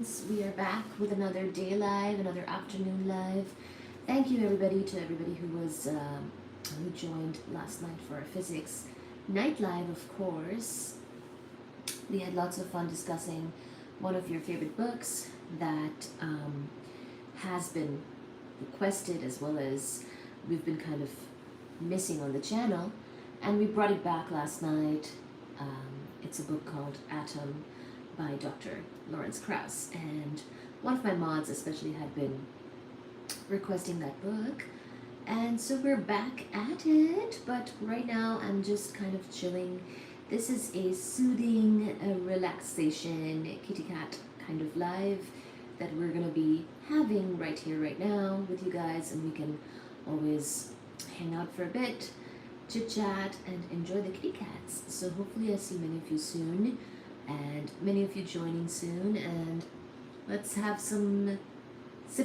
We are back with another day live, another afternoon live. Thank you everybody to everybody who joined last night for our physics night live. Of course, we had lots of fun discussing one of your favorite books that has been requested, as well as we've been kind of missing on the channel, and we brought it back last night. It's a book called Atom by Dr. Lawrence Krauss, and one of my mods especially had been requesting that book, and so we're back at it. But right now I'm just kind of chilling. This is a soothing relaxation kitty cat kind of live that we're gonna be having right here right now with you guys, and we can always hang out for a bit, chit chat, and enjoy the kitty cats. So hopefully I see many of you soon, and many of you joining soon, and let's have sip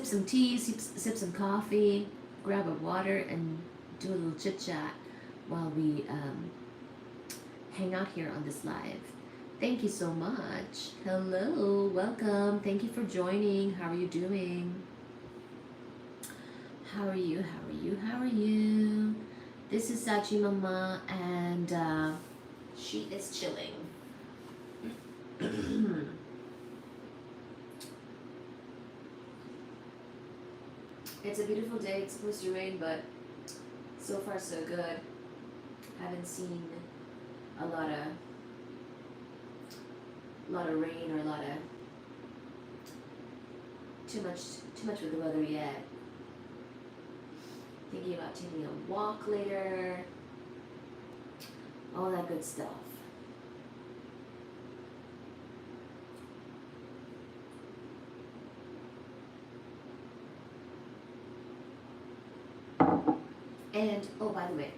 some tea, sip some coffee, grab a water, and do a little chit chat while we hang out here on this live. Thank you so much. Hello, welcome. Thank you for joining. How are you doing? How are you? How are you? How are you? This is Sachi Mama, and she is chilling. It's a beautiful day. It's supposed to rain, but so far so good. Haven't seen a lot of rain, or too much with the weather yet. Thinking about taking a walk later, all that good stuff. And oh, by the way,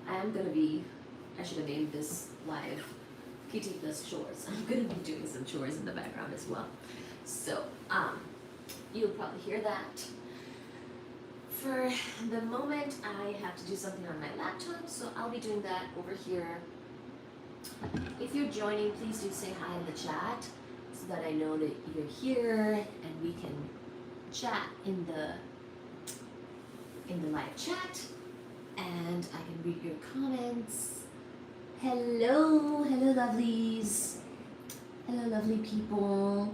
I should have named this live PT plus chores. I'm gonna be doing some chores in the background as well. So you'll probably hear that. For the moment, I have to do something on my laptop, so I'll be doing that over here. If you're joining, please do say hi in the chat so that I know that you're here and we can chat in the live chat, and I can read your comments. Hello, hello lovelies. Hello lovely people.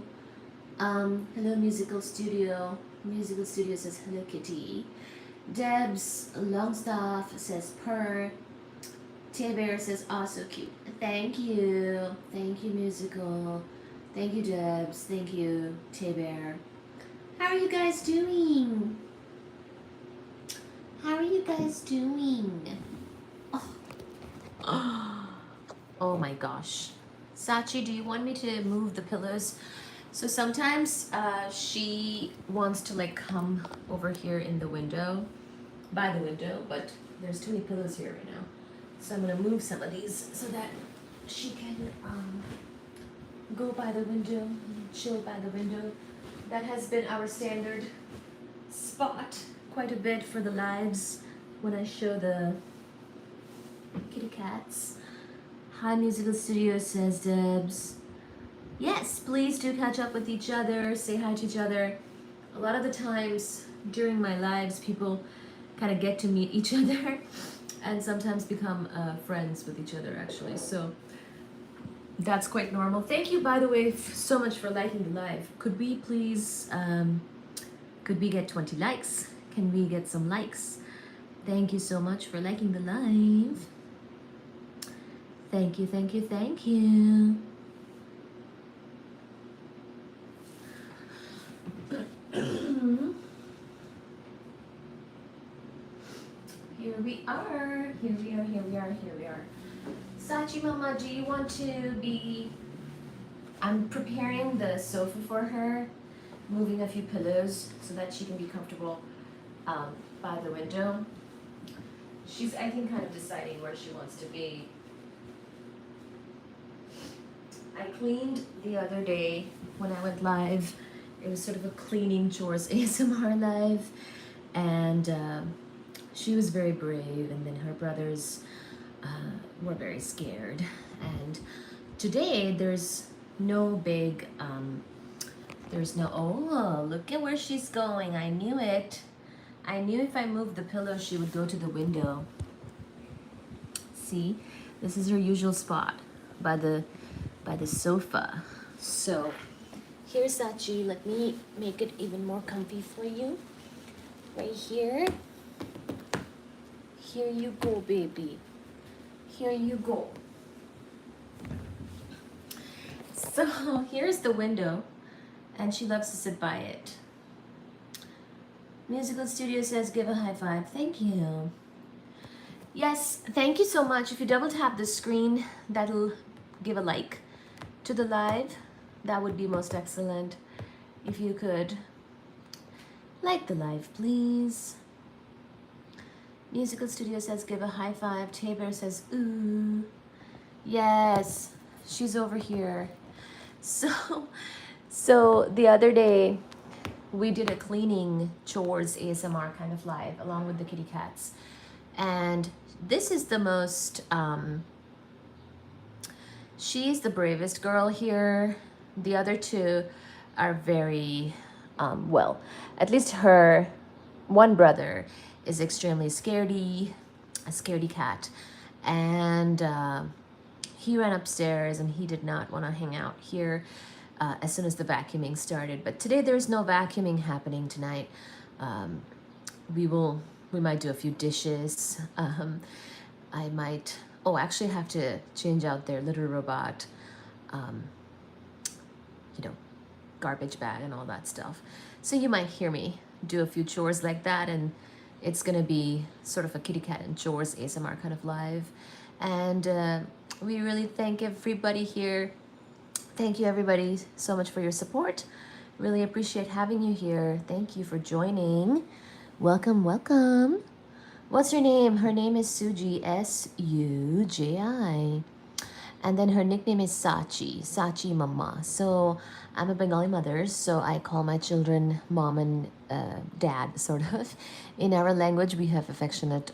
Hello Musical Studio. Musical Studio says hello kitty. Debs Longstaff says purr. Tay Bear says oh so cute. Thank you. Thank you Musical. Thank you Debs. Thank you Tay Bear. How are you guys doing? How are you guys doing? Oh my gosh. Sachi, do you want me to move the pillows? So sometimes she wants to like come over here in the window, by the window, but there's too many pillows here right now. So I'm gonna move some of these so that she can go by the window, chill by the window. That has been our standard spot quite a bit for the lives when I show the kitty cats. Hi Musical Studio, says Debs. Yes, please do catch up with each other, say hi to each other. A lot of the times during my lives, people kind of get to meet each other and sometimes become friends with each other actually. So that's quite normal. Thank you, by the way, so much for liking the live. Could we please, could we get 20 likes? Can we get some likes? Thank you so much for liking the live. Thank you, thank you, thank you. Here we are, here we are, here we are, here we are. Sachi Mama, do you want to be... I'm preparing the sofa for her, moving a few pillows so that she can be comfortable by the window. She's, I think, kind of deciding where she wants to be. I cleaned the other day when I went live. It was sort of a cleaning chores ASMR live, and she was very brave, and then her brothers were very scared. And today there's no big There's no, oh, look at where she's going. I knew it. I knew if I moved the pillow, she would go to the window. See, this is her usual spot by the sofa. So here's Sachi. Let me make it even more comfy for you. Right here. Here you go, baby. Here you go. So here's the window, and she loves to sit by it. Musical Studio says give a high five. Thank you. Yes, thank you so much. If you double tap the screen, that'll give a like to the live. That would be most excellent. If you could like the live, please. Musical Studio says give a high five. Taber says ooh. Yes, she's over here. So the other day we did a cleaning chores ASMR kind of live along with the kitty cats. And this is the most, she's the bravest girl here. The other two are very, well, at least her one brother is extremely scaredy, a scaredy cat. And he ran upstairs and he did not want to hang out here as soon as the vacuuming started. But today there's no vacuuming happening tonight. We might do a few dishes. I might, oh, actually have to change out their litter robot, you know, garbage bag and all that stuff. So you might hear me do a few chores like that, and it's gonna be sort of a kitty cat and chores ASMR kind of live. And we really thank everybody here. Thank you everybody so much for your support. Really appreciate having you here. Thank you for joining. Welcome, welcome. What's her name? Her name is Suji, S-U-J-I. And then her nickname is Sachi, Sachi Mama. So I'm a Bengali mother, so I call my children mom and dad, sort of. In our language, we have affectionate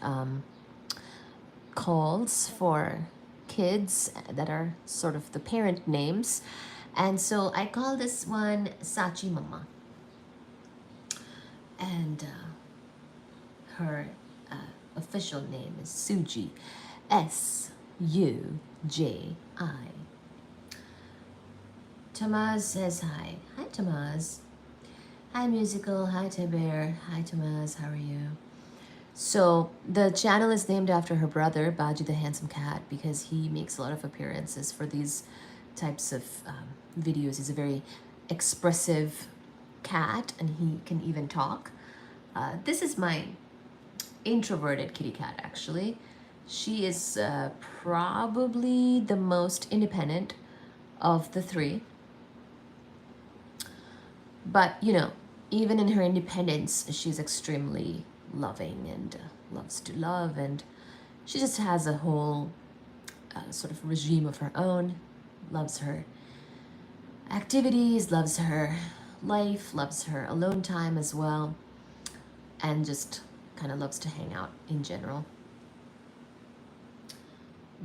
calls for kids that are sort of the parent names. And so I call this one Sachi Mama. And her official name is Suji, S-U-J-I. Tamaz says hi. Hi, Tamaz. Hi, Musical. Hi, Teber. Hi, Tamaz. How are you? So the channel is named after her brother, Baji the Handsome Cat, because he makes a lot of appearances for these types of videos. He's a very expressive cat, and he can even talk. This is my introverted kitty cat, actually. She is probably the most independent of the three. But, you know, even in her independence, she's extremely loving and loves to love, and she just has a whole sort of regime of her own. Loves her activities, loves her life, loves her alone time as well, and just kind of loves to hang out in general.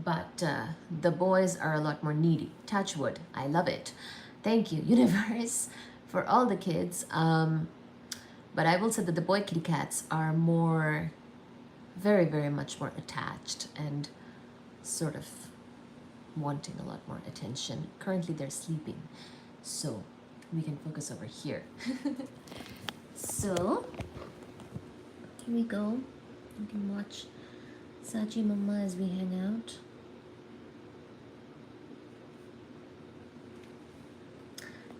But the boys are a lot more needy. Touch wood. I love it. Thank you, universe, for all the kids. But I will say that the boy kitty cats are more, very, very much more attached and sort of wanting a lot more attention. Currently they're sleeping, so we can focus over here. So here we go. You can watch Sachi Mama as we hang out.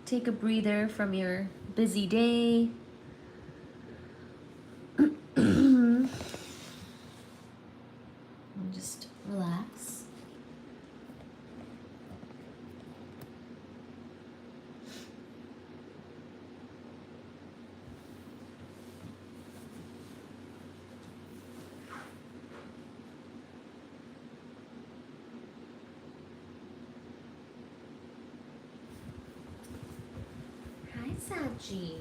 Take a breather from your busy day. And just relax. Hi, Sachi.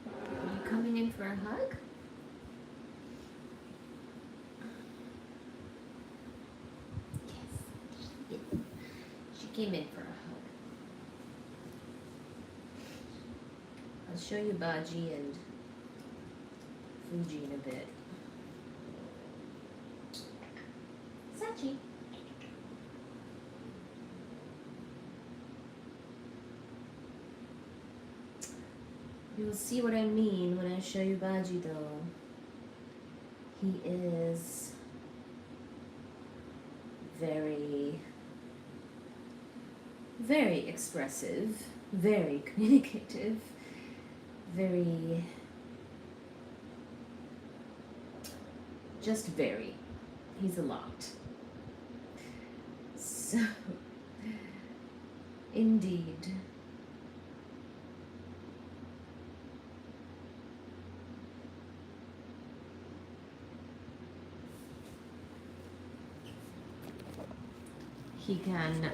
Are you coming in for a hug? Yes, she came in for a hug. I'll show you Baji and Fuji in a bit. Sachi. You'll see what I mean when I show you Baji though. He is very, very expressive, very communicative, very, just very. He's a lot. So, indeed. He can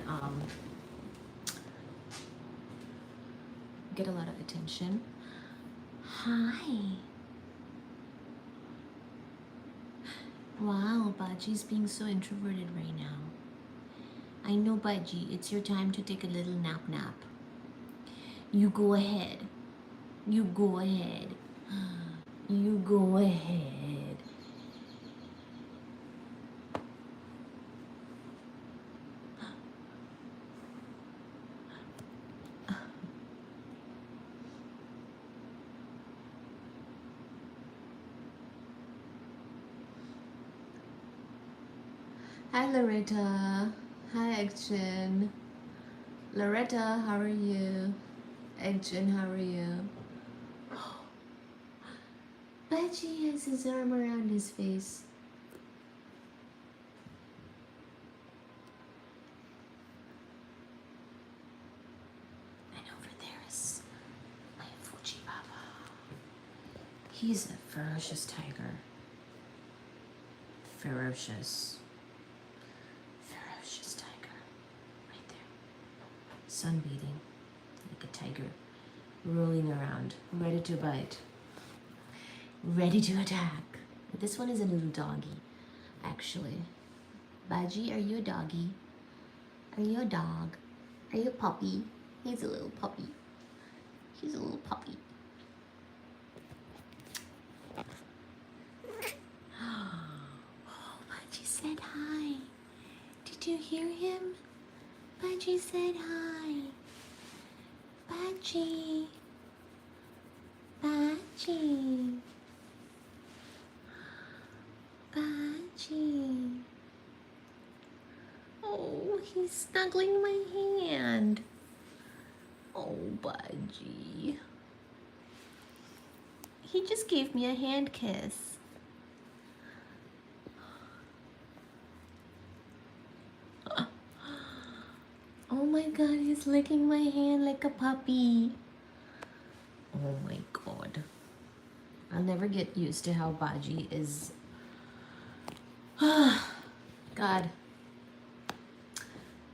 get a lot of attention. Hi. Wow, Baji's being so introverted right now. I know, Baji, it's your time to take a little nap. You go ahead. You go ahead. You go ahead. Hi, Loretta. Hi, Action. Loretta, how are you? Action, how are you? Baji has his arm around his face. And over there is my Fuji Baba. He's a ferocious tiger. Ferocious tiger. Right there. Sunbathing like a tiger. Rolling around. Ready to bite. Ready to attack. This one is a little doggy, actually. Baji, are you a doggy? Are you a dog? Are you a puppy? He's a little puppy. He's a little puppy. Oh, Baji said hi. Did you hear him? Baji said hi. Baji. Baji. Baji. Oh, he's snuggling my hand. Oh, Baji. He just gave me a hand kiss. Oh my god, he's licking my hand like a puppy. Oh my god. I'll never get used to how Baji is. God.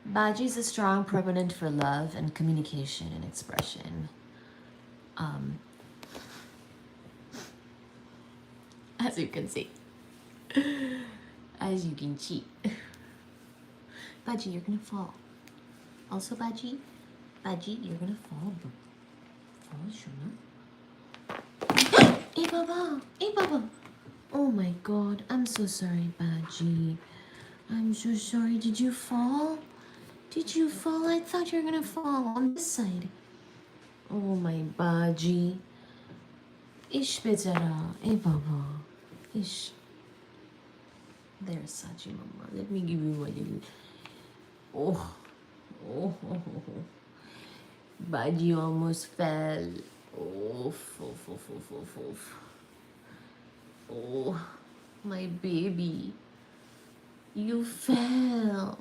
Baji is a strong proponent for love and communication and expression. As you can see. As you can see. Baji, you're gonna fall. Also, Baji, you're gonna fall. Fall, Shona. Hey, Baba! Hey, Baba! Oh my god, I'm so sorry, Baji. I'm so sorry. Did you fall? Did you fall? I thought you were gonna fall on this side. Oh my Baji. Ish bezara. Hey, Baba. Ish. There's Sachi Mama. Let me give you my little. Oh. Baji almost fell. Oh, oh, my baby. You fell.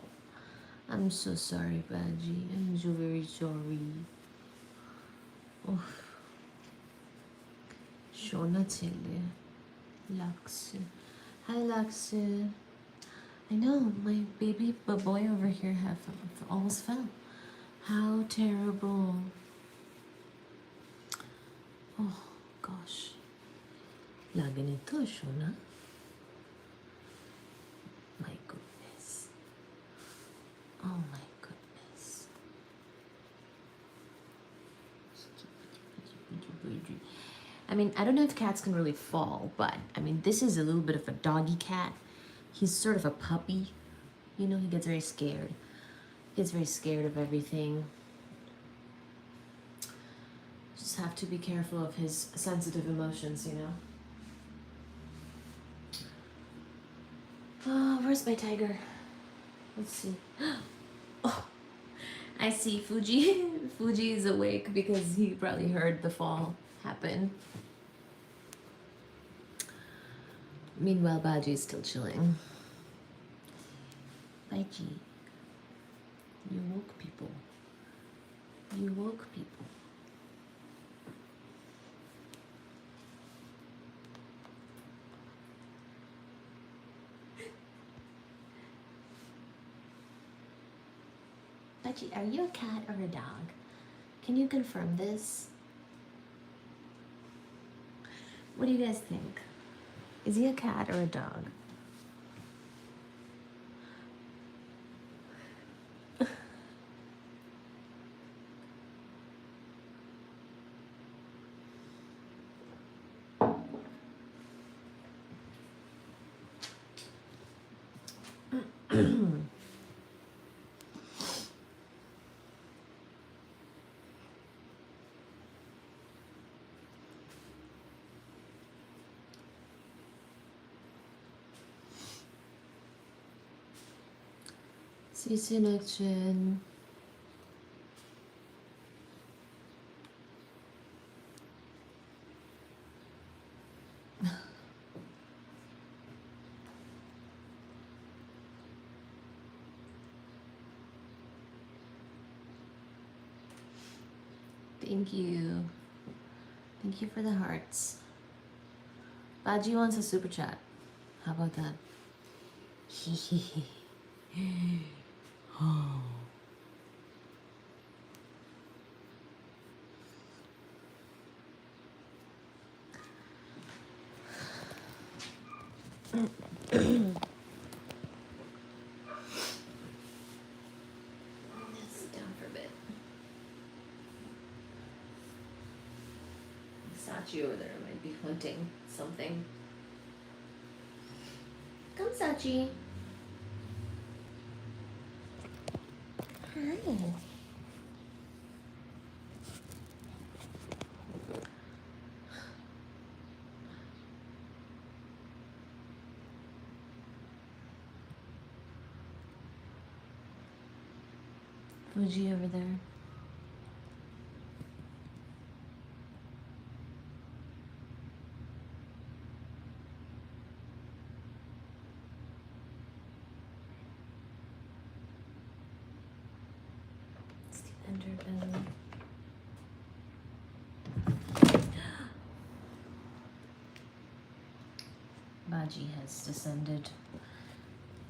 I'm so sorry, Baji. I'm so very sorry. Oh. Shona chile. Lux. Hi, Lux. I know, my baby boy over here almost fell. How terrible. Oh, gosh. Lagi nito, Shona. My goodness. Oh, my goodness. Fuji. I mean, I don't know if cats can really fall, but I mean, this is a little bit of a doggy cat. He's sort of a puppy. You know, he gets very scared. He gets very scared of everything. Just have to be careful of his sensitive emotions, you know. Oh, where's my tiger? Let's see. Oh, I see Fuji. Fuji is awake because he probably heard the fall happen. Meanwhile, Baji is still chilling. Baji, you woke people. You woke people. Baji, are you a cat or a dog? Can you confirm this? What do you guys think? Is he a cat or a dog? See you soon, action. Thank you. Thank you for the hearts. Baji wants a super chat. How about that? Oh. Sit down for a bit. Sachi over there might be hunting something. Come, Sachi. Hi. Fuji over there. It's the underbelly. Baji has descended.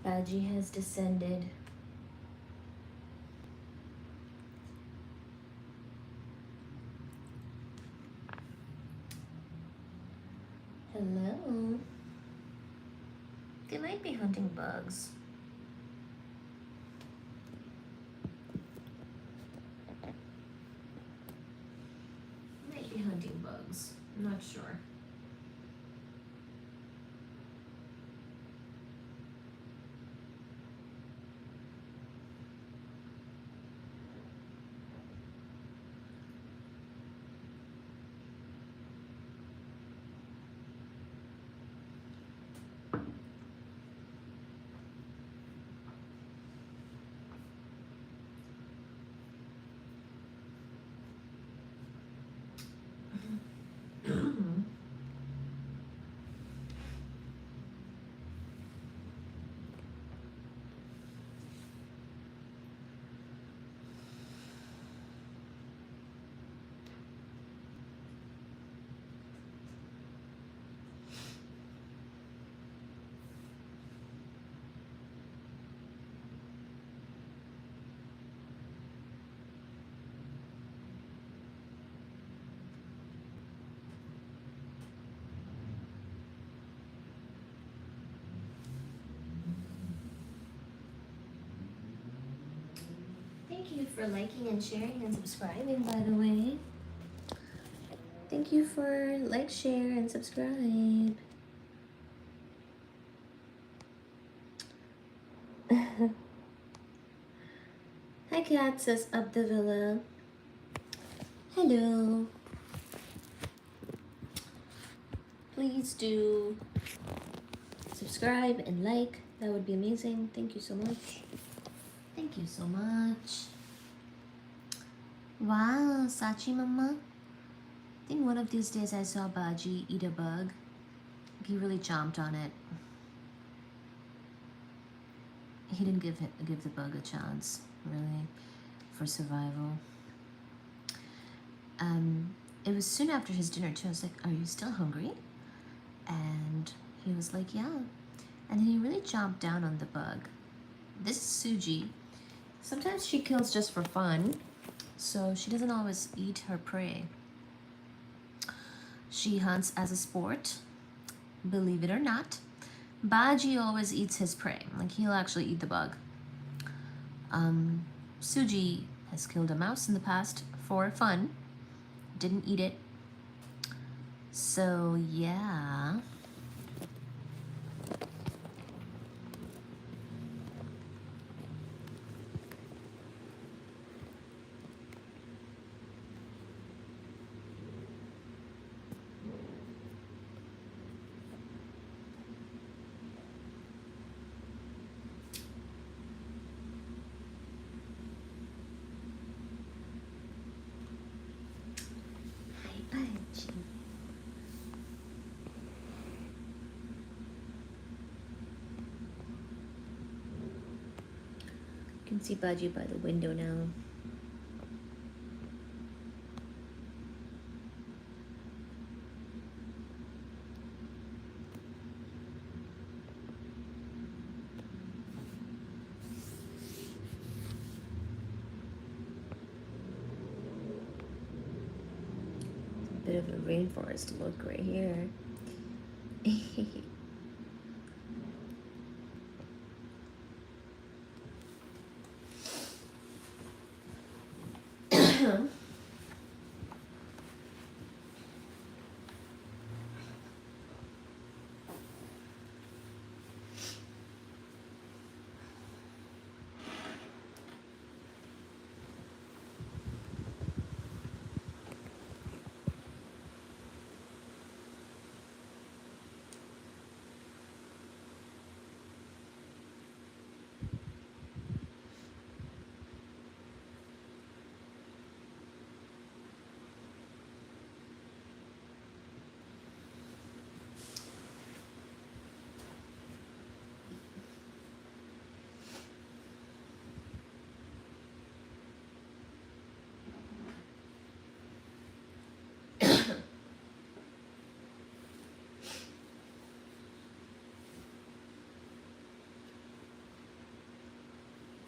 Baji has descended. Hello. They might be hunting bugs. Might be hunting bugs. I'm not sure. Thank you for liking and sharing and subscribing, by the way. Thank you for like, share, and subscribe. Hi Kat, says Abdullah. Hello. Please do subscribe and like. That would be amazing. Thank you so much. Thank you so much. Wow, Sachi Mama. I think one of these days I saw Baji eat a bug. He really chomped on it. He didn't give the bug a chance, really, for survival. It was soon after his dinner too. I was like, "Are you still hungry?" And he was like, "Yeah." And then he really chomped down on the bug. This is Suji. Sometimes she kills just for fun, so she doesn't always eat her prey. She hunts as a sport, believe it or not. Baji always eats his prey, like he'll actually eat the bug. Suji has killed a mouse in the past for fun, didn't eat it. So yeah. You can see Baji by the window now. It's a bit of a rainforest look right here.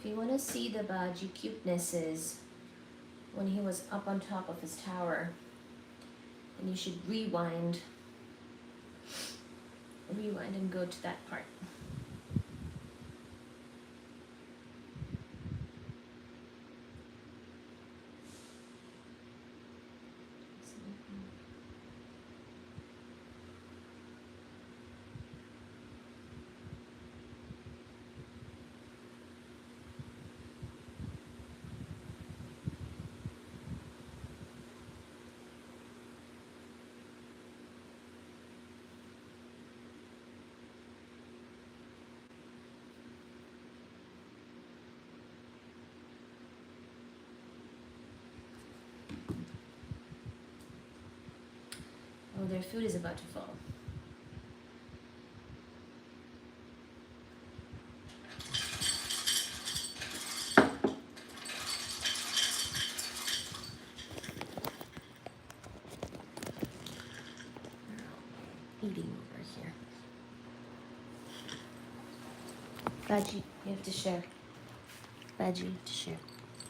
If you want to see the Baji cutenesses when he was up on top of his tower, then you should rewind and go to that part. Oh, their food is about to fall. Eating over here. Baji, you have to share. Baji, you have to share.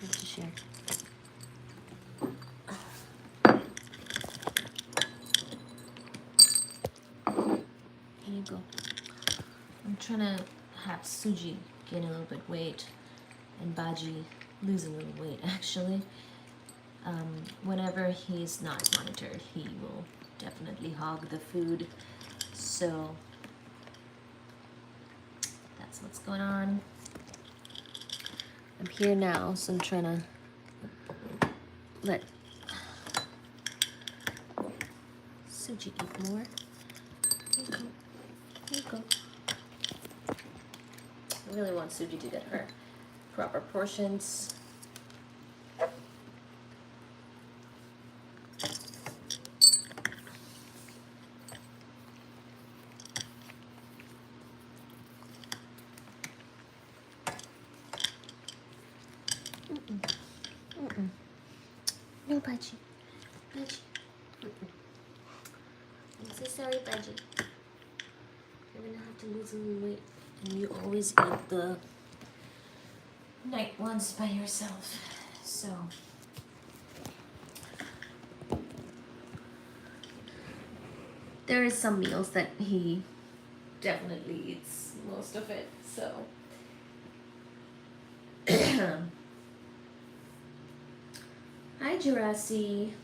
You have to share. Here you go. I'm trying to have Suji gain a little bit weight and Baji lose a little weight actually. Whenever he's not monitored, he will definitely hog the food. So that's what's going on. I'm here now, so I'm trying to let Suji eat more. Here you go. Here you go. I really want Suji to get her proper portions. No, Baji. Baji. I'm so sorry, Baji. You're gonna have to lose a little weight. And you always eat the night ones by yourself. So there is some meals that he definitely eats most of it. So hi, Jurassic.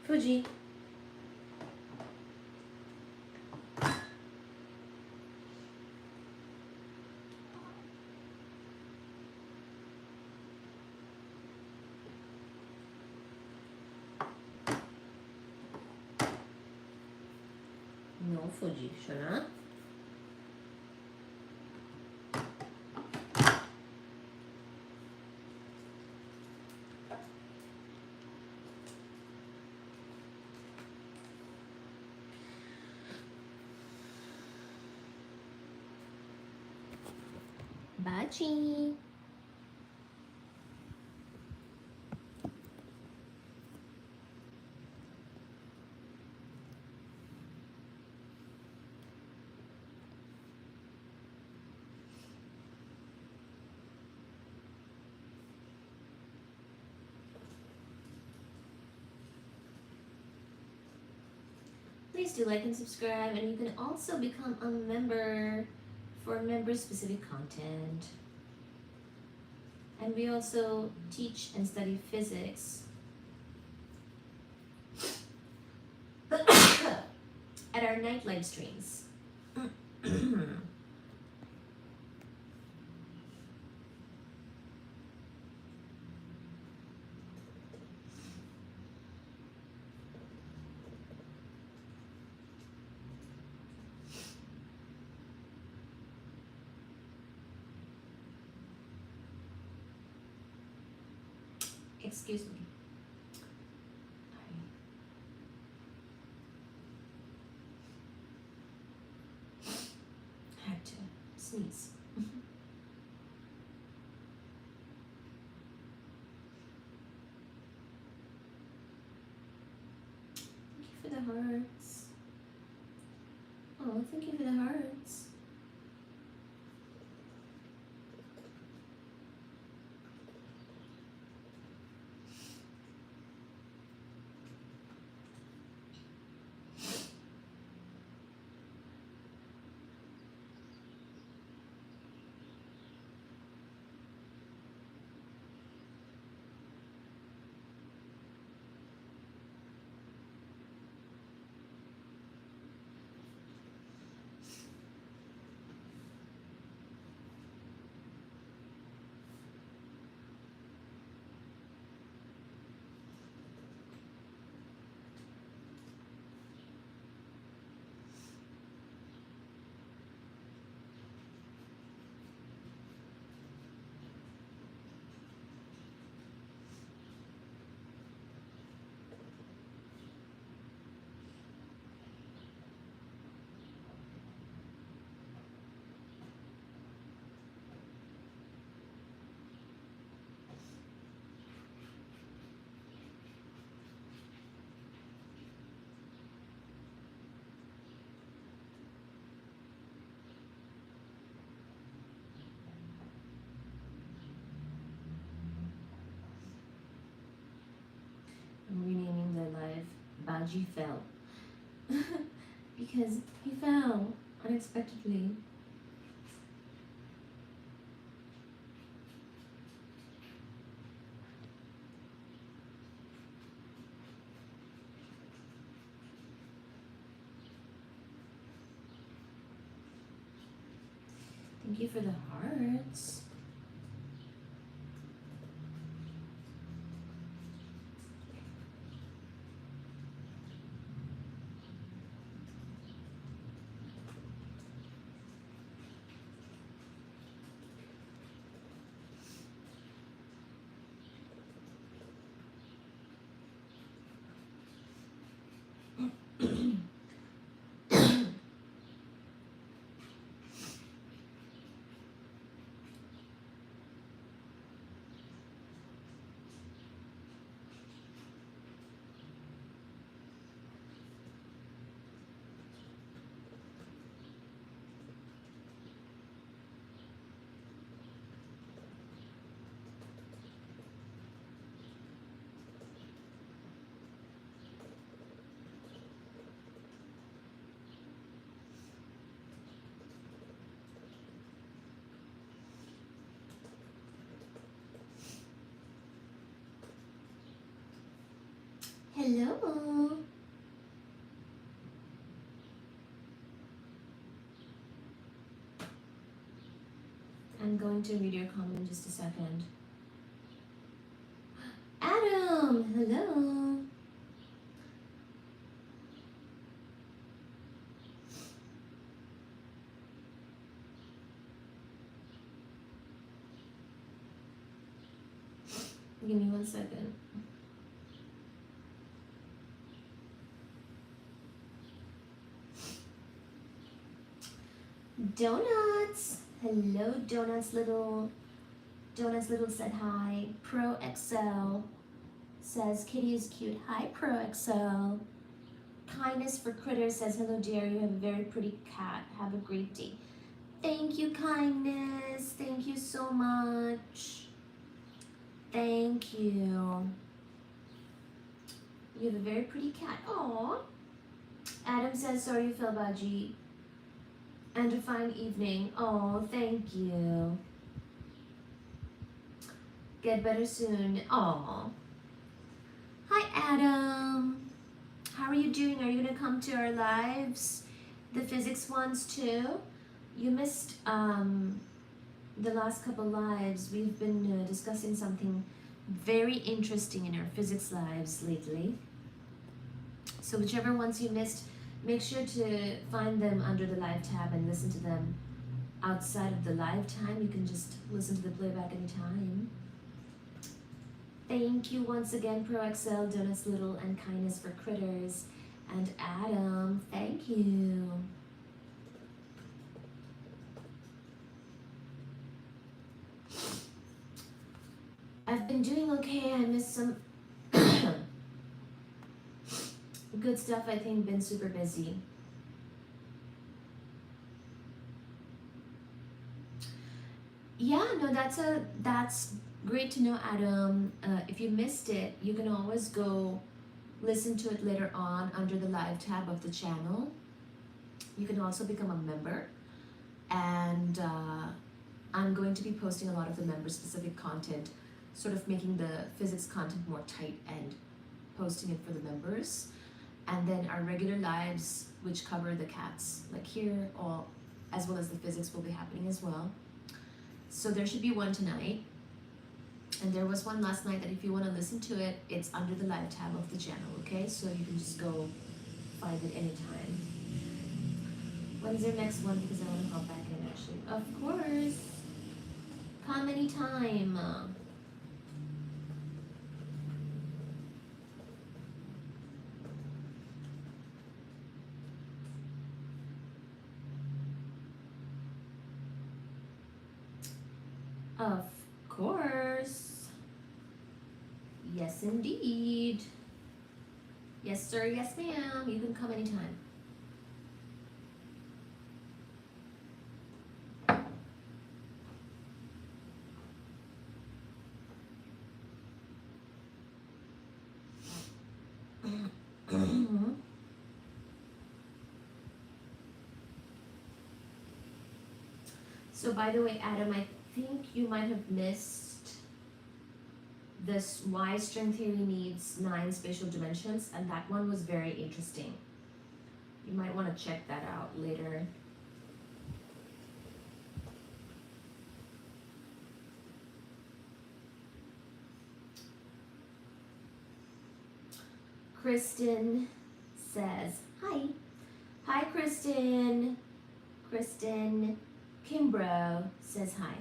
Fuji. No, Fuji, Shona. Baji. Please do like and subscribe, and you can also become a member for member-specific content. And we also teach and study physics at our night live streams. Excuse me. I had to sneeze. Thank you for the hearts. Oh, thank you for the hearts. I'm renaming the live Baji Fell. Because he fell unexpectedly. Thank you for the hearts. Hello. I'm going to read your comment in just a second. Adam, hello. Give me 1 second. Donuts. Hello, Donuts Little. Donuts Little said hi. Pro XL says Kitty is cute. Hi, Pro XL. Kindness for Critters says hello, dear. You have a very pretty cat. Have a great day. Thank you, Kindness. Thank you so much. Thank you. You have a very pretty cat. Aww. Adam says sorry you fell, Baji. And a fine evening. Oh, thank you. Get better soon. Aw. Hi, Adam. How are you doing? Are you gonna come to our lives? The physics ones too? You missed the last couple lives. We've been discussing something very interesting in our physics lives lately. So whichever ones you missed, make sure to find them under the live tab and listen to them outside of the live time. You can just listen to the playback anytime. Thank you once again, Pro XL, Donuts Little, and Kindness for Critters, and Adam. Thank you. I've been doing okay. I missed some good stuff. I think been super busy. Yeah, no, that's great to know, Adam. If you missed it, you can always go listen to it later on under the live tab of the channel. You can also become a member, and I'm going to be posting a lot of the member specific content, sort of making the physics content more tight and posting it for the members. And then our regular lives, which cover the cats, like here, all as well as the physics, will be happening as well. So there should be one tonight, and there was one last night that if you want to listen to it, it's under the live tab of the channel, okay? So you can just go find it anytime. When's your next one? Because I want to hop back in, actually. Of course. Come anytime. Of course. Yes, indeed. Yes, sir. Yes, ma'am. You can come anytime. So by the way, Adam, I think you might have missed this why string theory needs 9 spatial dimensions, and that one was very interesting. You might want to check that out later. Kristen says, hi. Hi, Kristen. Kristen Kimbrough says hi.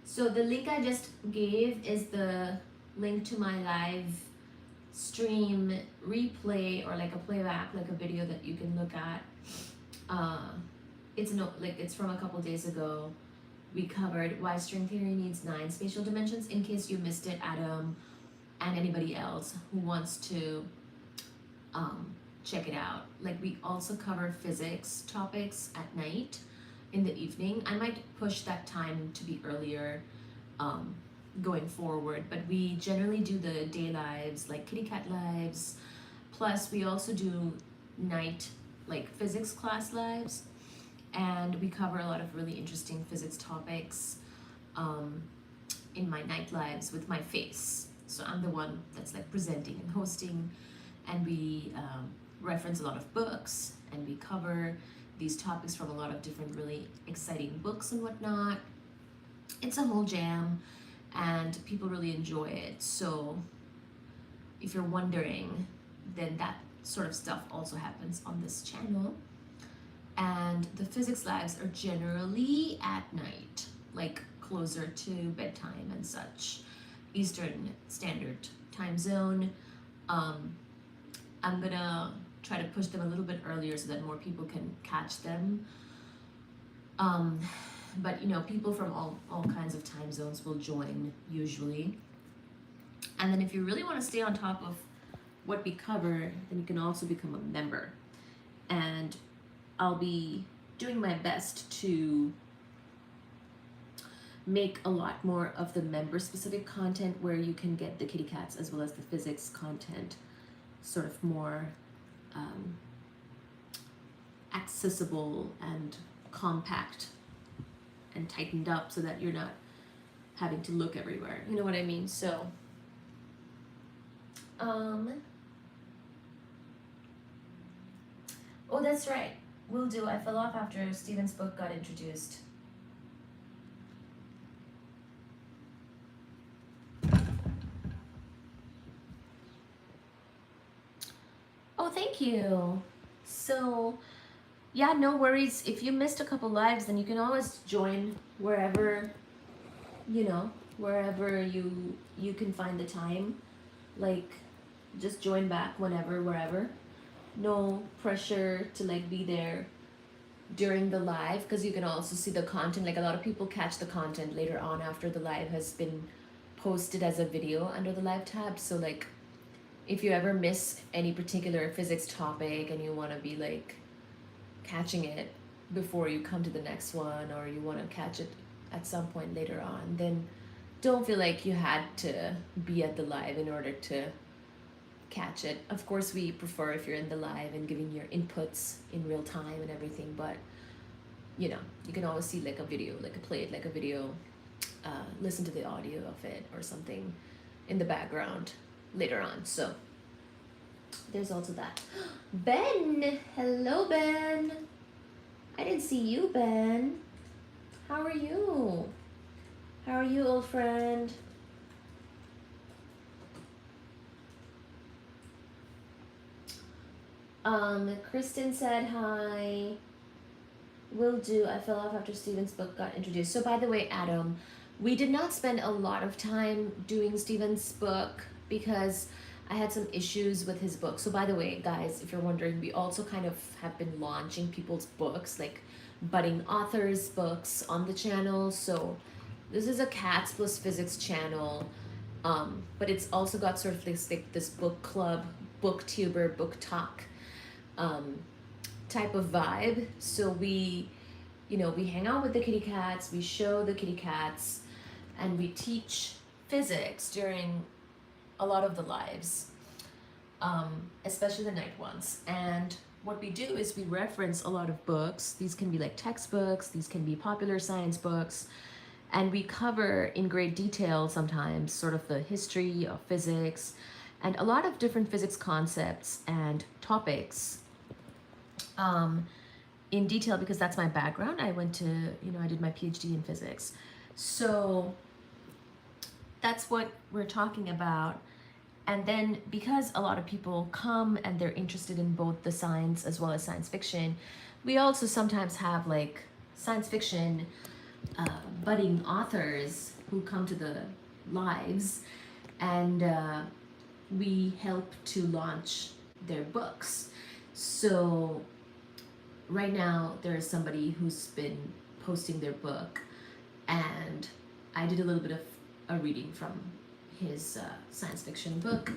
So the link I just gave is the link to my live stream replay, or like a playback, like a video that you can look at. It's from a couple days ago. We covered why string theory needs 9 spatial dimensions, in case you missed it, Adam, and anybody else who wants to check it out. Like, we also cover physics topics at night in the evening. I might push that time to be earlier going forward, but we generally do the day lives, like kitty cat lives, plus we also do night, like physics class lives, and we cover a lot of really interesting physics topics in my night lives with my face. So I'm the one that's like presenting and hosting, and we reference a lot of books, and we cover these topics from a lot of different really exciting books and whatnot. It's a whole jam, and people really enjoy it. So if you're wondering, then that sort of stuff also happens on this channel. And the physics lives are generally at night, like closer to bedtime and such, Eastern Standard Time Zone. I'm gonna try to push them a little bit earlier so that more people can catch them. But you know, people from all kinds of time zones will join usually. And then if you really want to stay on top of what we cover, then you can also become a member. And I'll be doing my best to make a lot more of the member specific content, where you can get the kitty cats as well as the physics content sort of more accessible and compact and tightened up, so that you're not having to look everywhere. You know what I mean? So oh, that's right. Will do. I fell off after Stephen's book got introduced. Oh, thank you. So, yeah, no worries. If you missed a couple lives, then you can always join wherever, you know, wherever you can find the time. Like, just join back whenever, wherever. No pressure to like be there during the live, because you can also see the content. Like, a lot of people catch the content later on after the live has been posted as a video under the live tab. So like, if you ever miss any particular physics topic and you want to be like catching it before you come to the next one, or you want to catch it at some point later on, then don't feel like you had to be at the live in order to catch it. Of course, we prefer if you're in the live and giving your inputs in real time and everything, but you know, you can always see like a video, like play it like a video, listen to the audio of it or something in the background later on. So there's also that. Ben, hello Ben. I didn't see you, Ben. How are you? How are you, old friend? Kristen said hi. Will do. I fell off after Stephen's book got introduced. So by the way, Adam, we did not spend a lot of time doing Stephen's book because I had some issues with his book. So by the way, guys, if you're wondering, we also kind of have been launching people's books, like budding authors' books on the channel. So this is a Cats plus Physics channel, but it's also got sort of this book club, booktuber, book talk type of vibe. So we, you know, we hang out with the kitty cats, we show the kitty cats, and we teach physics during a lot of the lives, especially the night ones. And what we do is we reference a lot of books. These can be like textbooks, these can be popular science books, and we cover in great detail sometimes sort of the history of physics and a lot of different physics concepts and topics um, in detail because that's my background. I went to, I did my PhD in physics. So that's what we're talking about. And then because a lot of people come and they're interested in both the science as well as science fiction, we also sometimes have like science fiction budding authors who come to the lives, and we help to launch their books. So right now there's somebody who's been posting their book, and I did a little bit of a reading from his science fiction book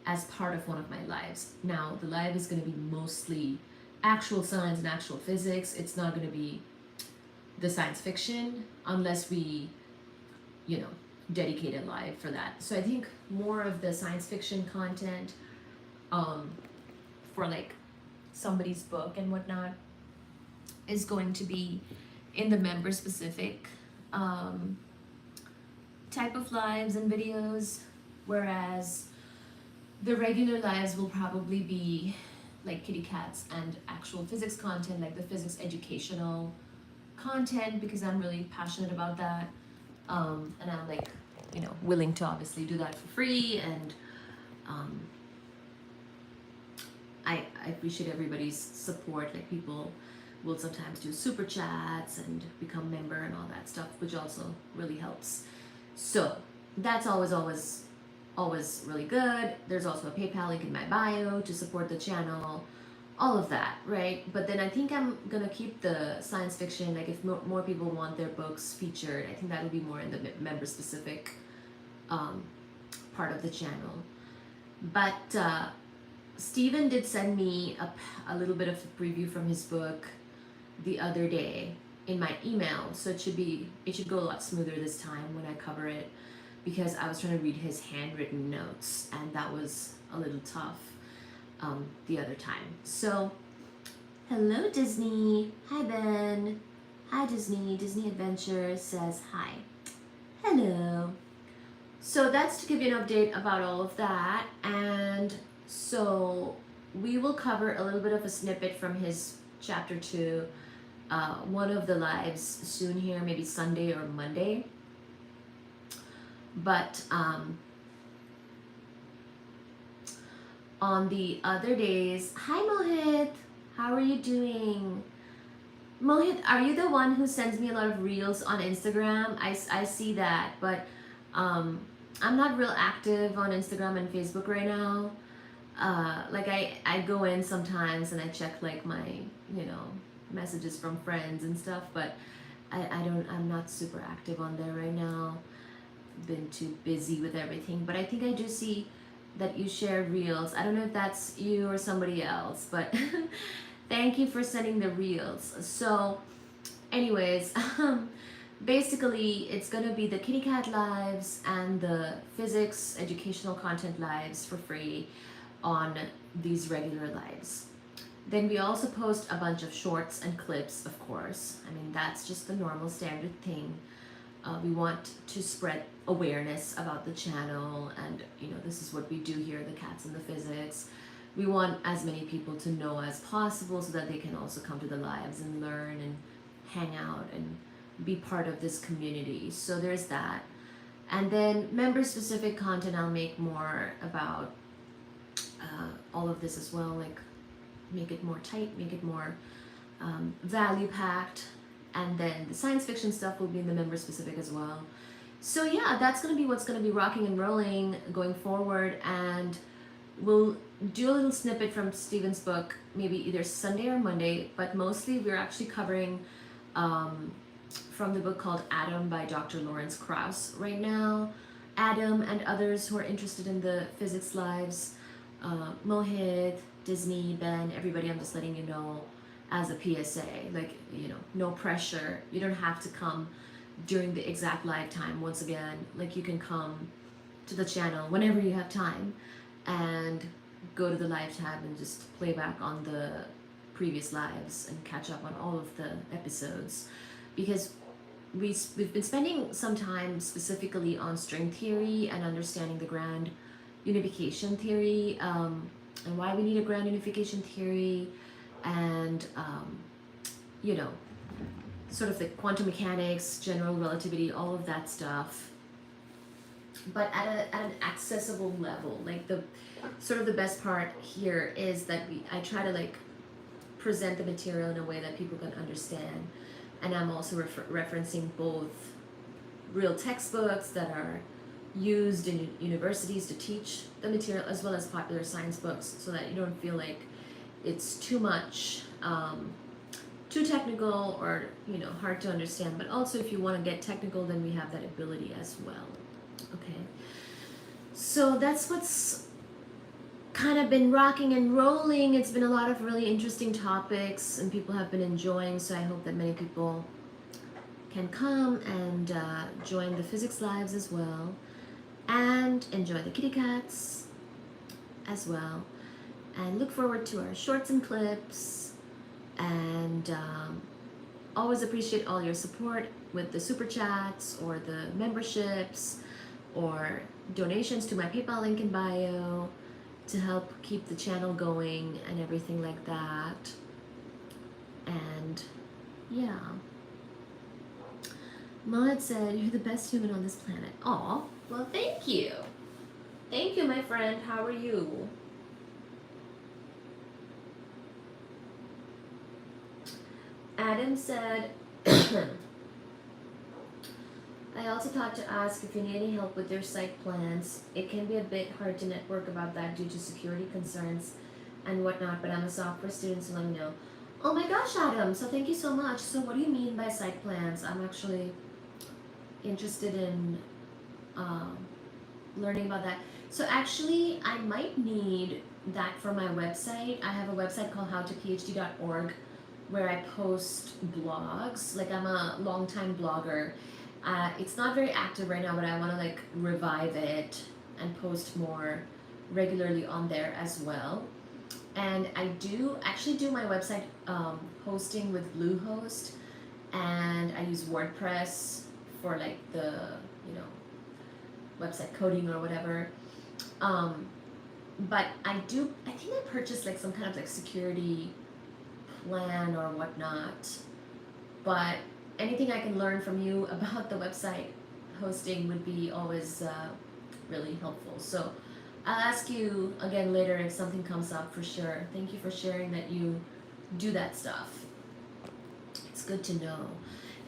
as part of one of my lives. Now the live is going to be mostly actual science and actual physics. It's not going to be the science fiction unless we, dedicate a live for that. So I think more of the science fiction content for like somebody's book and whatnot is going to be in the member specific type of lives and videos, whereas the regular lives will probably be like kitty cats and actual physics content, like the physics educational content, because I'm really passionate about that, and I'm like, willing to obviously do that for free, and I appreciate everybody's support. Like people will sometimes do super chats and become member and all that stuff, which also really helps. So that's always really good. There's also a PayPal link in my bio to support the channel, all of that, right? But then I think I'm gonna keep the science fiction, like if more people want their books featured, I think that'll be more in the member specific part of the channel. But Steven did send me a little bit of a preview from his book the other day in my email, so it should go a lot smoother this time when I cover it, because I was trying to read his handwritten notes and that was a little tough the other time. So hello Disney. Hi Ben. Hi Disney. Disney Adventure says hi. Hello. So that's to give you an update about all of that, and so we will cover a little bit of a snippet from his chapter 2, one of the lives soon here, maybe Sunday or Monday. But on the other days, hi Mohit, how are you doing? Mohit, are you the one who sends me a lot of reels on Instagram? I see that, but I'm not real active on Instagram and Facebook right now. Like I go in sometimes and I check like my, messages from friends and stuff, but I'm not super active on there right now. Been too busy with everything, but I think I do see that you share reels. I don't know if that's you or somebody else, but thank you for sending the reels. So anyways, basically it's gonna be the kitty cat lives and the physics educational content lives for free on these regular lives. Then we also post a bunch of shorts and clips, of course. I mean, that's just the normal standard thing. We want to spread awareness about the channel, and this is what we do here, the cats and the physics. We want as many people to know as possible so that they can also come to the lives and learn and hang out and be part of this community. So there's that. And then member specific content, I'll make more about all of this as well, like make it more tight, make it more value packed, and then the science fiction stuff will be in the member specific as well. So yeah, that's gonna be what's gonna be rocking and rolling going forward, and we'll do a little snippet from Steven's book maybe either Sunday or Monday, but mostly we're actually covering from the book called Atom by Dr. Lawrence Krauss right now. Adam and others who are interested in the physics lives, Mohit, Disney, Ben, everybody, I'm just letting you know as a PSA, like, no pressure. You don't have to come during the exact live time. Once again, like, you can come to the channel whenever you have time and go to the live tab and just play back on the previous lives and catch up on all of the episodes, because we've been spending some time specifically on string theory and understanding the grand unification theory, and why we need a grand unification theory, and you know, sort of the quantum mechanics, general relativity, all of that stuff, but at an accessible level. Like the sort of the best part here is that I try to like present the material in a way that people can understand, and I'm also referencing both real textbooks that are used in universities to teach the material, as well as popular science books, so that you don't feel like it's too much, too technical, or hard to understand. But also, if you want to get technical, then we have that ability as well. Okay, so that's what's kind of been rocking and rolling. It's been a lot of really interesting topics, and people have been enjoying, so I hope that many people can come and join the physics lives as well, and enjoy the kitty cats as well, and look forward to our shorts and clips, and always appreciate all your support with the super chats or the memberships or donations to my PayPal link in bio to help keep the channel going and everything like that. And yeah, Maud said, "You're the best human on this planet." Aw, well, thank you. Thank you, my friend. How are you? Adam said, I also thought to ask if you need any help with your site plans. It can be a bit hard to network about that due to security concerns and whatnot, but I'm a software student, so let me know. Oh my gosh, Adam, so thank you so much. So what do you mean by site plans? I'm actually interested in learning about that. So actually, I might need that for my website. I have a website called howtophd.org where I post blogs. Like, I'm a longtime blogger. It's not very active right now, but I want to like revive it and post more regularly on there as well. And I do actually do my website hosting with Bluehost, and I use WordPress for like the website coding or whatever. But I think I purchased like some kind of like security plan or whatnot. But anything I can learn from you about the website hosting would be always really helpful. So I'll ask you again later if something comes up, for sure. Thank you for sharing that you do that stuff. It's good to know.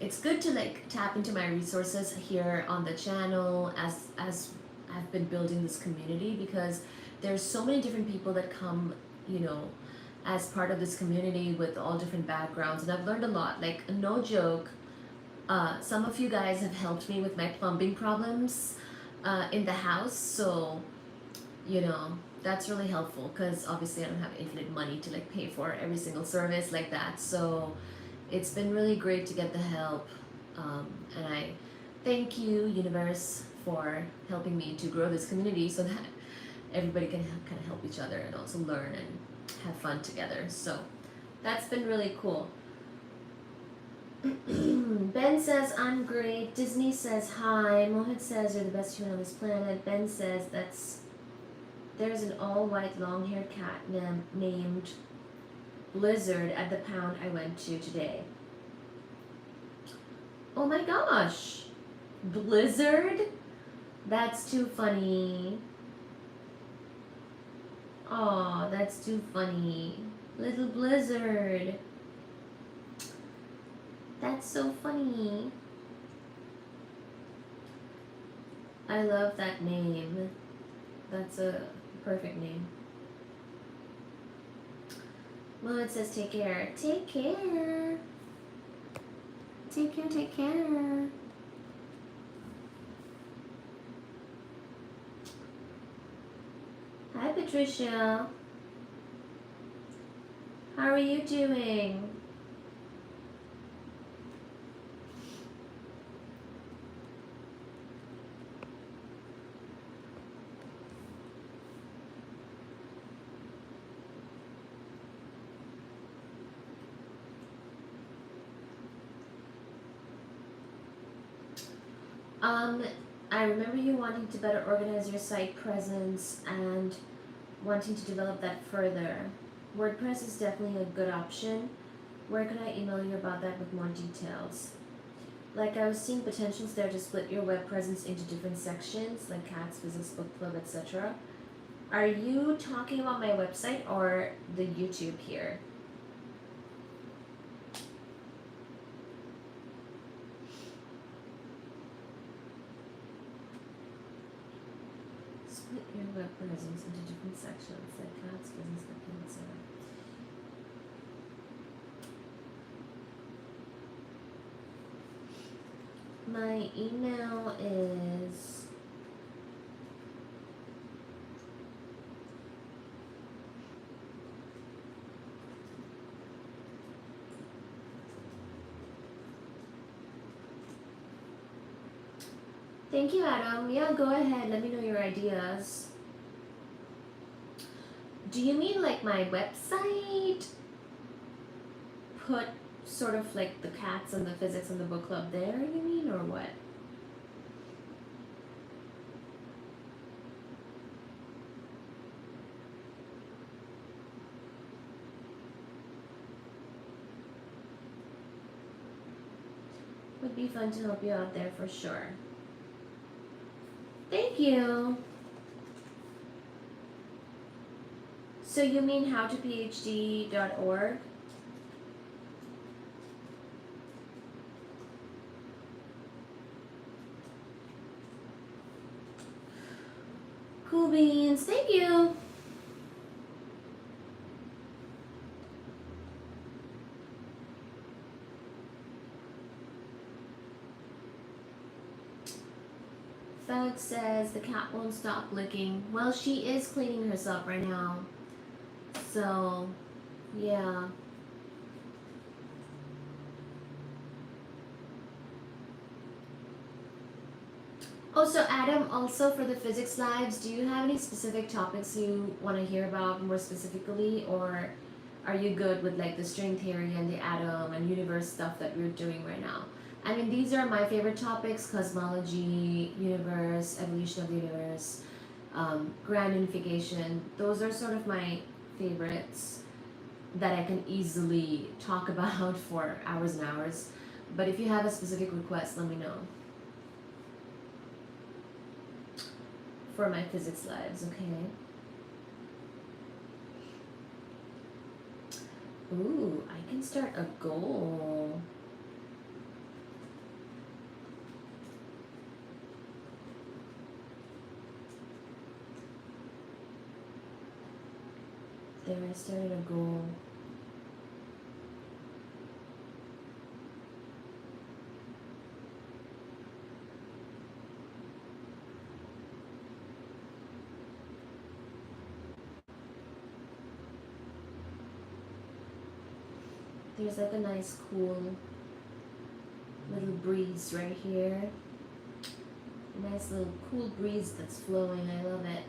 It's good to like tap into my resources here on the channel as I've been building this community, because there's so many different people that come, as part of this community with all different backgrounds, and I've learned a lot. Like, no joke, some of you guys have helped me with my plumbing problems in the house, so that's really helpful, because obviously I don't have infinite money to like pay for every single service like that. So it's been really great to get the help, and I thank you, universe, for helping me to grow this community so that everybody can kind of help each other and also learn and have fun together. So that's been really cool. Ben says, I'm great. Disney says hi. Mohit says, you're the best human on this planet. Ben says, there's an all-white long-haired cat named Blizzard at the pound I went to today. Oh my gosh, Blizzard? That's too funny. Oh, that's too funny. Little Blizzard. That's so funny. I love that name. That's a perfect name. Well, it says take care. Take care. Take care, take care. Hi, Patricia. How are you doing? Um, I remember you wanting to better organize your site presence and wanting to develop that further. WordPress is definitely a good option. Where can I email you about that with more details? Like I was seeing potentials there to split your web presence into different sections, like cats, physics, book club, etc. Are you talking about my website or the YouTube here? Split your web presence into different sections, like cats, physics, book club, etc. My email is Thank you, Adam. Yeah, go ahead. Let me know your ideas. Do you mean like my website? Put sort of like the cats and the physics and the book club there, you mean, or what? Would be fun to help you out there for sure. Thank you. So you mean howtophd.org? Cool beans. Thank you. Felix says the cat won't stop licking. Well, she is cleaning herself right now. So, yeah. Oh, so Adam, also for the physics lives, do you have any specific topics you want to hear about more specifically, or are you good with like the string theory and the atom and universe stuff that we're doing right now? I mean, these are my favorite topics: cosmology, universe, evolution of the universe, grand unification. Those are sort of my favorites that I can easily talk about for hours and hours. But if you have a specific request, let me know. For my physics lives, okay? Ooh, I can start a goal. There, I started a goal. There's like a nice cool little breeze right here. A nice little cool breeze that's flowing. I love it.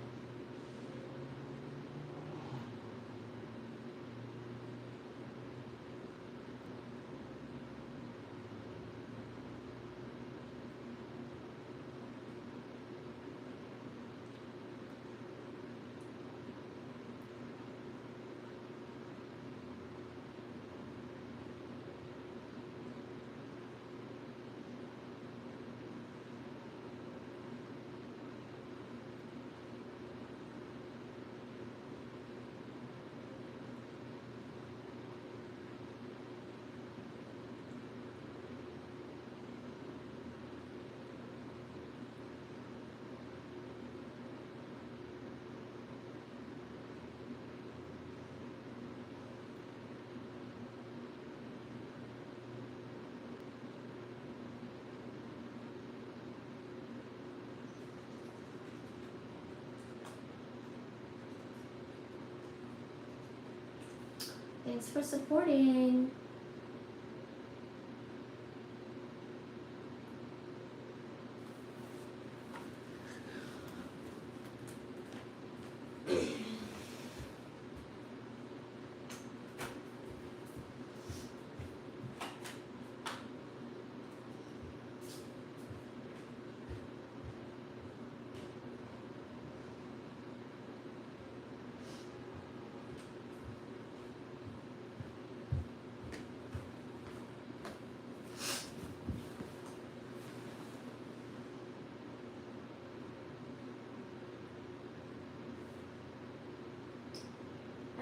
Thanks for supporting.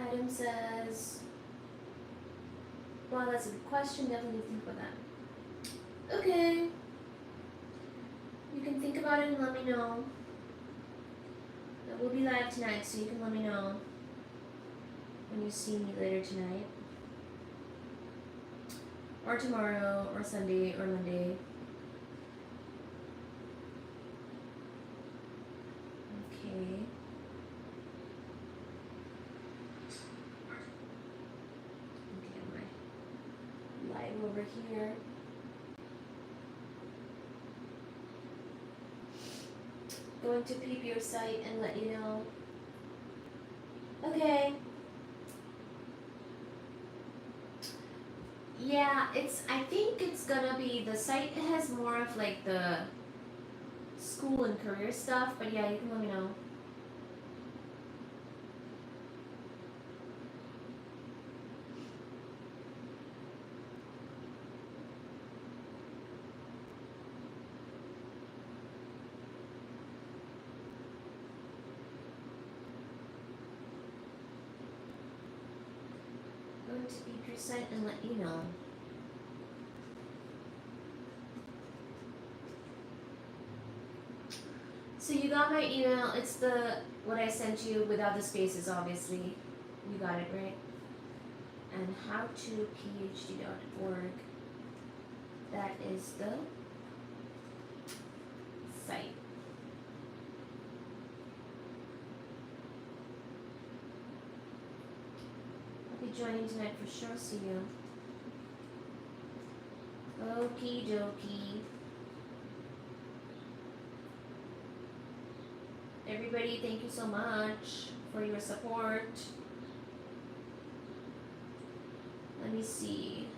Adam says, wow, that's a good question. Definitely think about that. Okay. You can think about it and let me know. We'll be live tonight, so you can let me know when you see me later tonight. Or tomorrow, or Sunday, or Monday. Okay. Okay, my live over here. Going to peep your site and let you know. Okay. Yeah, I think it's gonna be, the site has more of like the school and career stuff, but yeah, you can let me know. Going to peep your site and let you know. So you got my email. It's the what I sent you without the spaces, obviously. You got it, right? And howtophd.org. That is the site. I'll be joining tonight for sure. See you. Okie dokie. Everybody, thank you so much for your support. Let me see.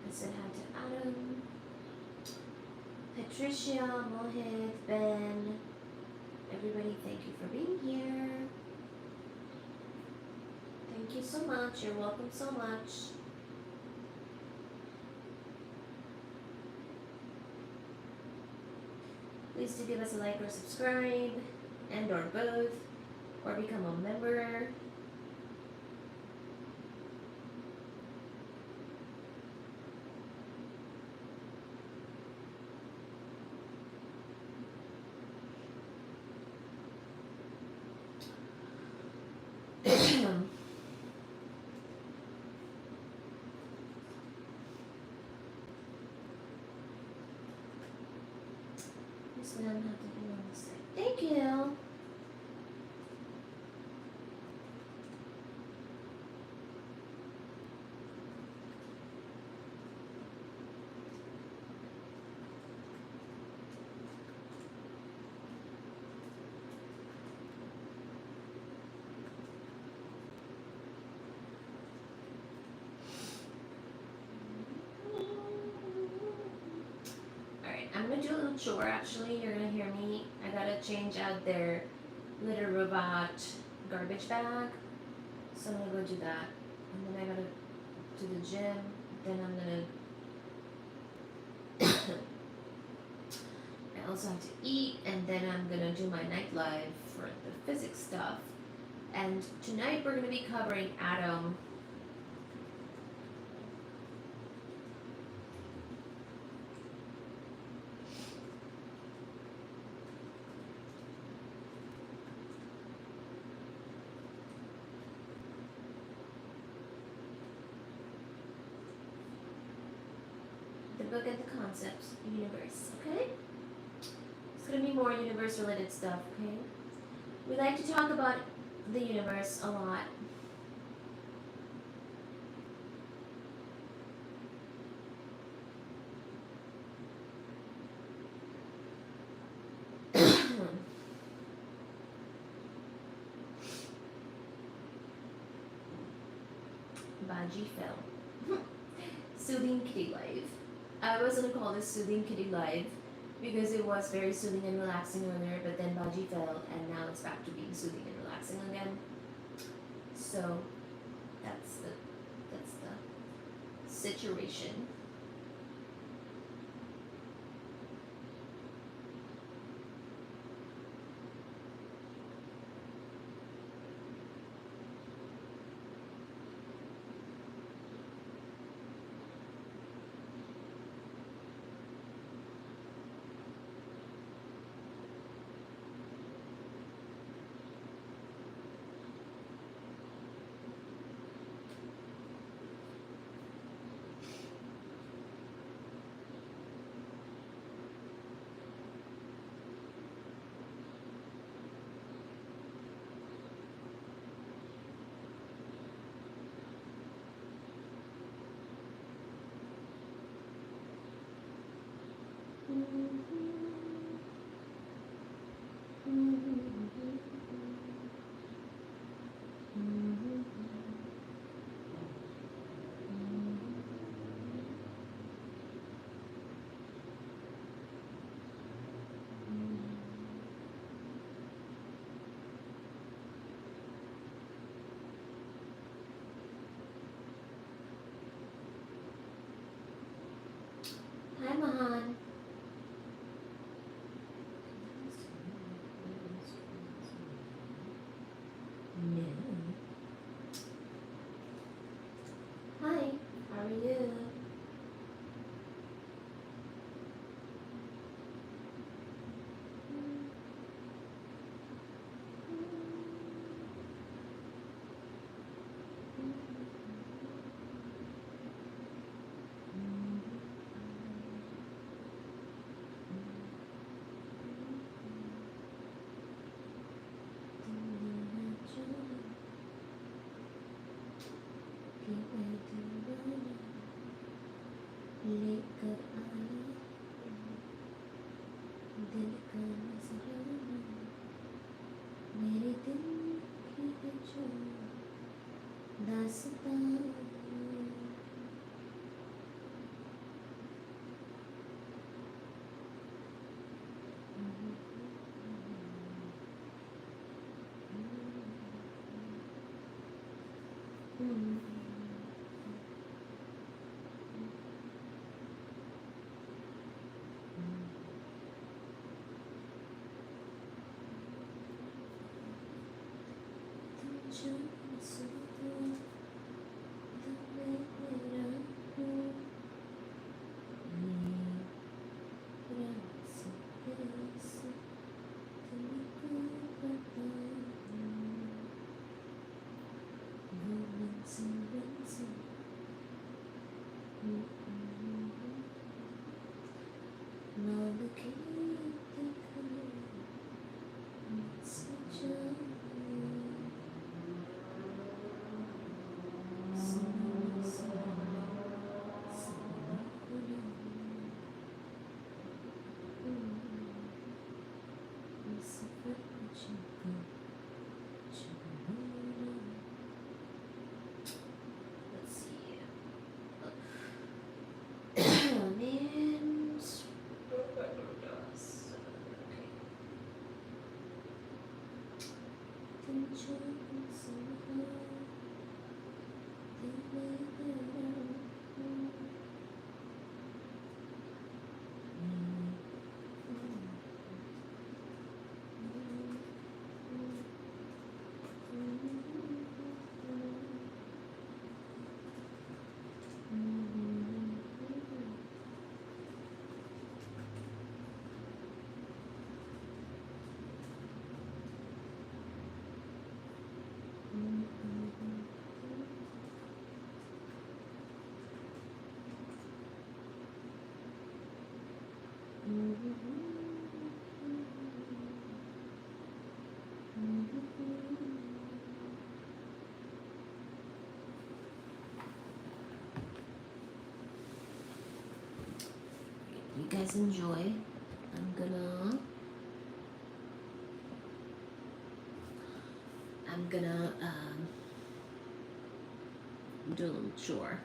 I said hi to Adam, Patricia, Mohit, Ben. Everybody, thank you for being here. Thank you so much. You're welcome so much. Please do give us a like or subscribe, and or both, or become a member. This one have to be on the side. Thank you. Alright, I'm gonna do a little chore actually. You're gonna hear me. I gotta change out their litter robot garbage bag. So I'm gonna go do that. And then I gotta do the gym. Then I'm gonna I also have to eat, and then I'm gonna do my night live for the physics stuff. And tonight we're gonna be covering atom. The book and the concepts, universe, okay? It's gonna be more universe related stuff, okay? We like to talk about the universe a lot. Baji fell. Soothing Kitty Live. I was gonna call this Soothing Kitty Live because it was very soothing and relaxing earlier, but then Baji fell, and now it's back to being soothing and relaxing again. So that's the situation. Mahan. No. Hi, how are you? लेकर आया दिल का नजराना मेरे दिल की है जो दास्तां जो सुनो मेरा हूँ राज़ कैसे तुमको बताऊँ वो मंज़िल मान के देख लो मुझसे जाओ Let's see. Means you guys enjoy. I'm gonna do a little chore.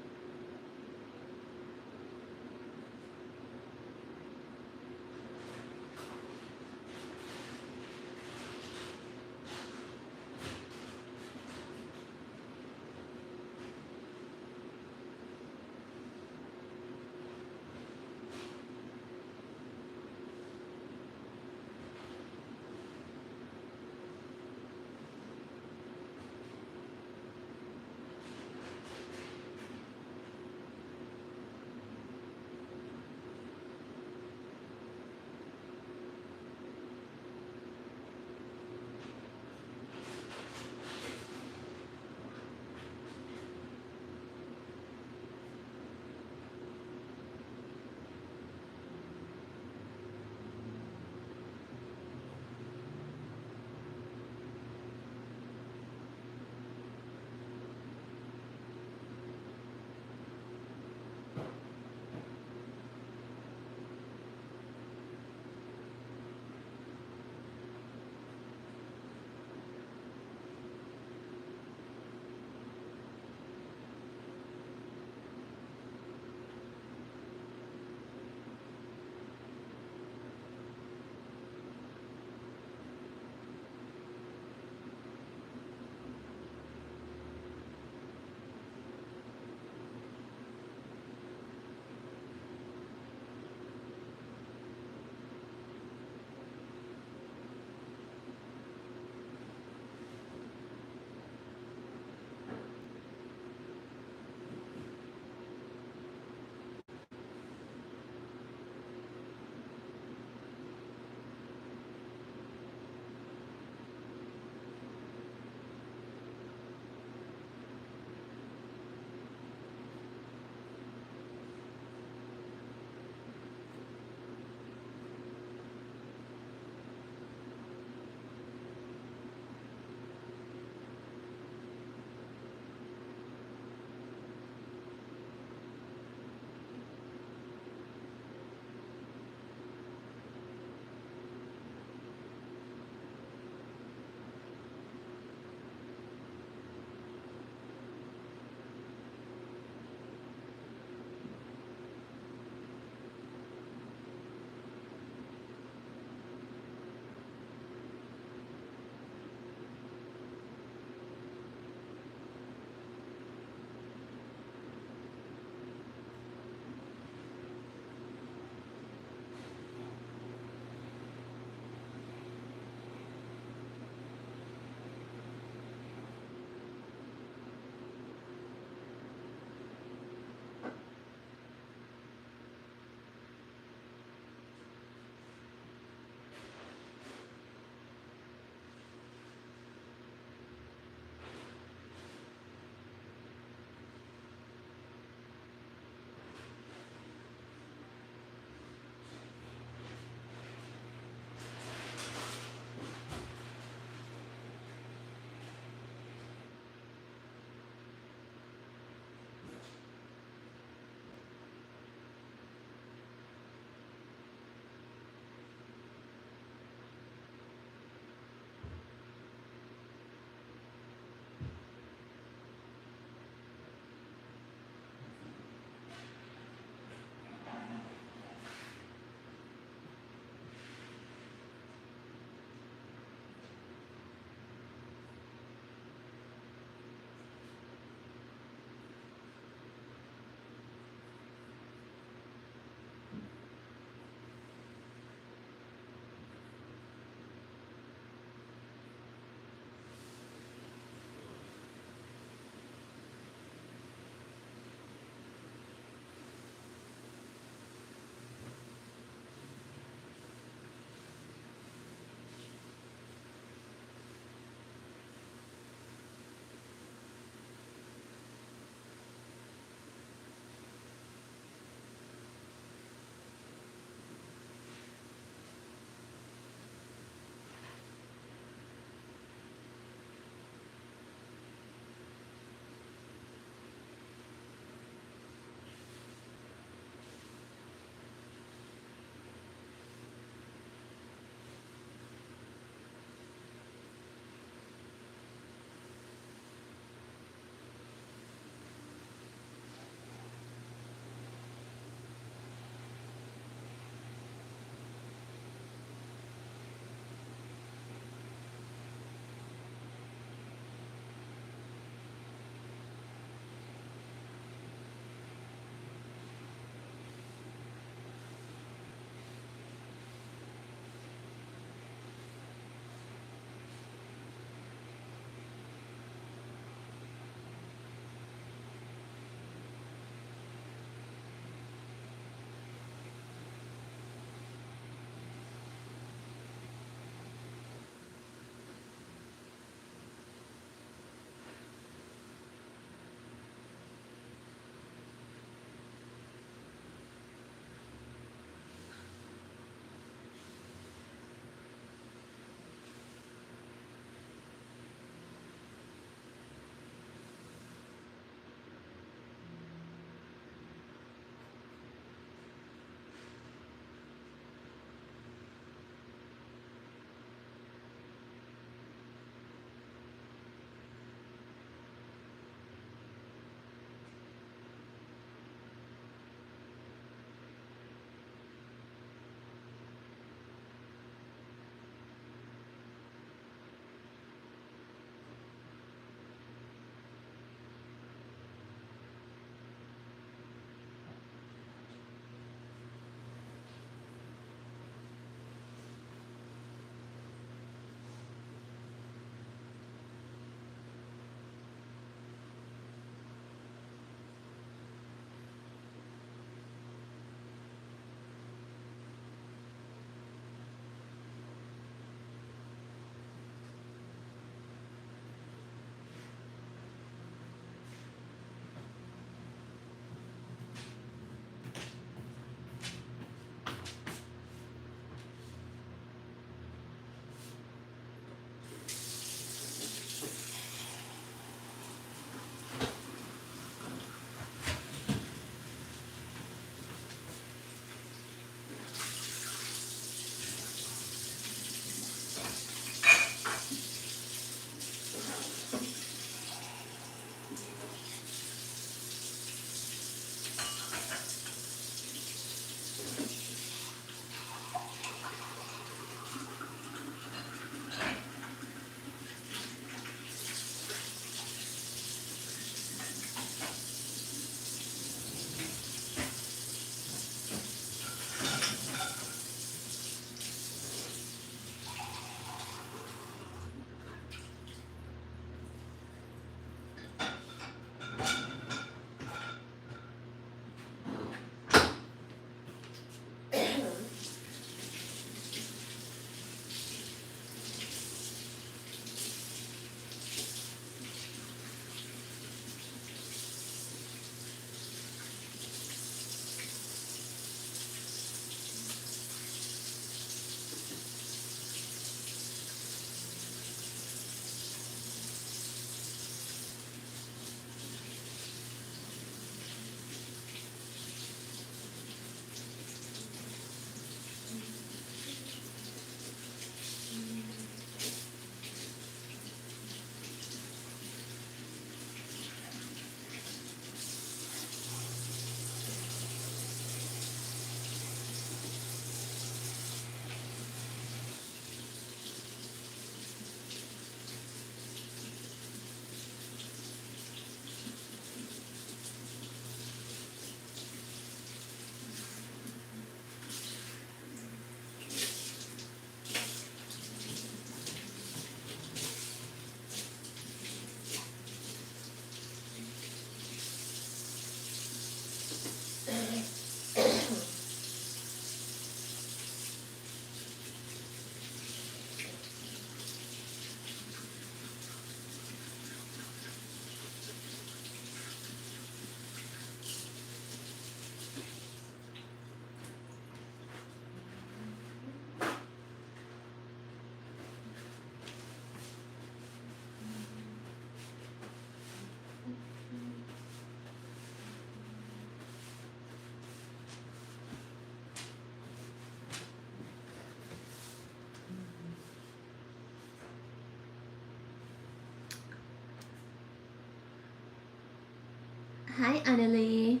Hi, Annalie.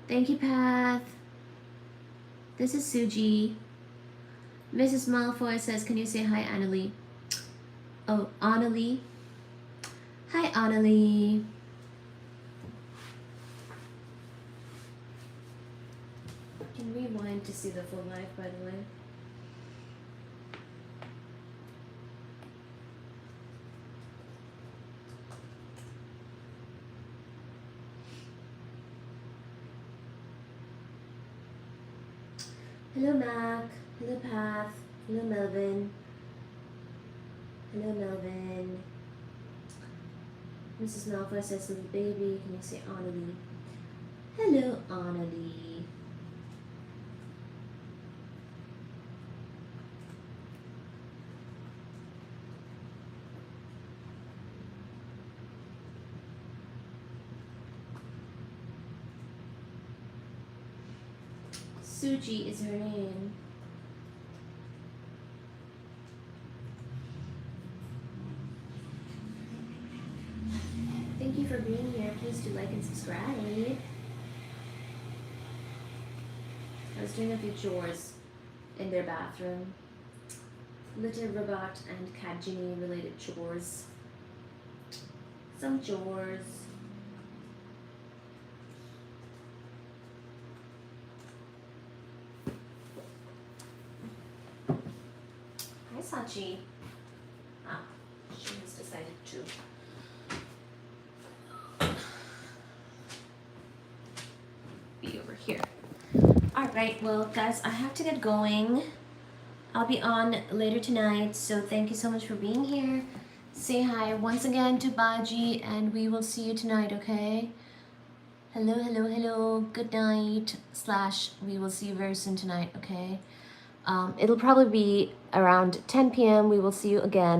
Thank you, Path. This is Suji. Mrs. Malfoy says, can you say hi, Annalie? Oh, Annalie. Hi, Annalie. Can we rewind to see the full live, by the way? Hello, Mac. Hello, Path. Hello, Melvin. Hello, Melvin. Mrs. Malfoy says, little baby, can you say Annalie? Hello, Annalie. Suji is her name. Thank you for being here. Please do like and subscribe. I was doing a few chores in their bathroom. Little robot and Kajini related chores. Some chores. Hi, Sachi. Ah, she has decided to. Be over here. Alright, well guys, I have to get going. I'll be on later tonight, so thank you so much for being here. Say hi once again to Baji, and we will see you tonight, okay? Hello, hello, hello. Good night. / we will see you very soon tonight, okay? It'll probably be around 10 p.m. We will see you again.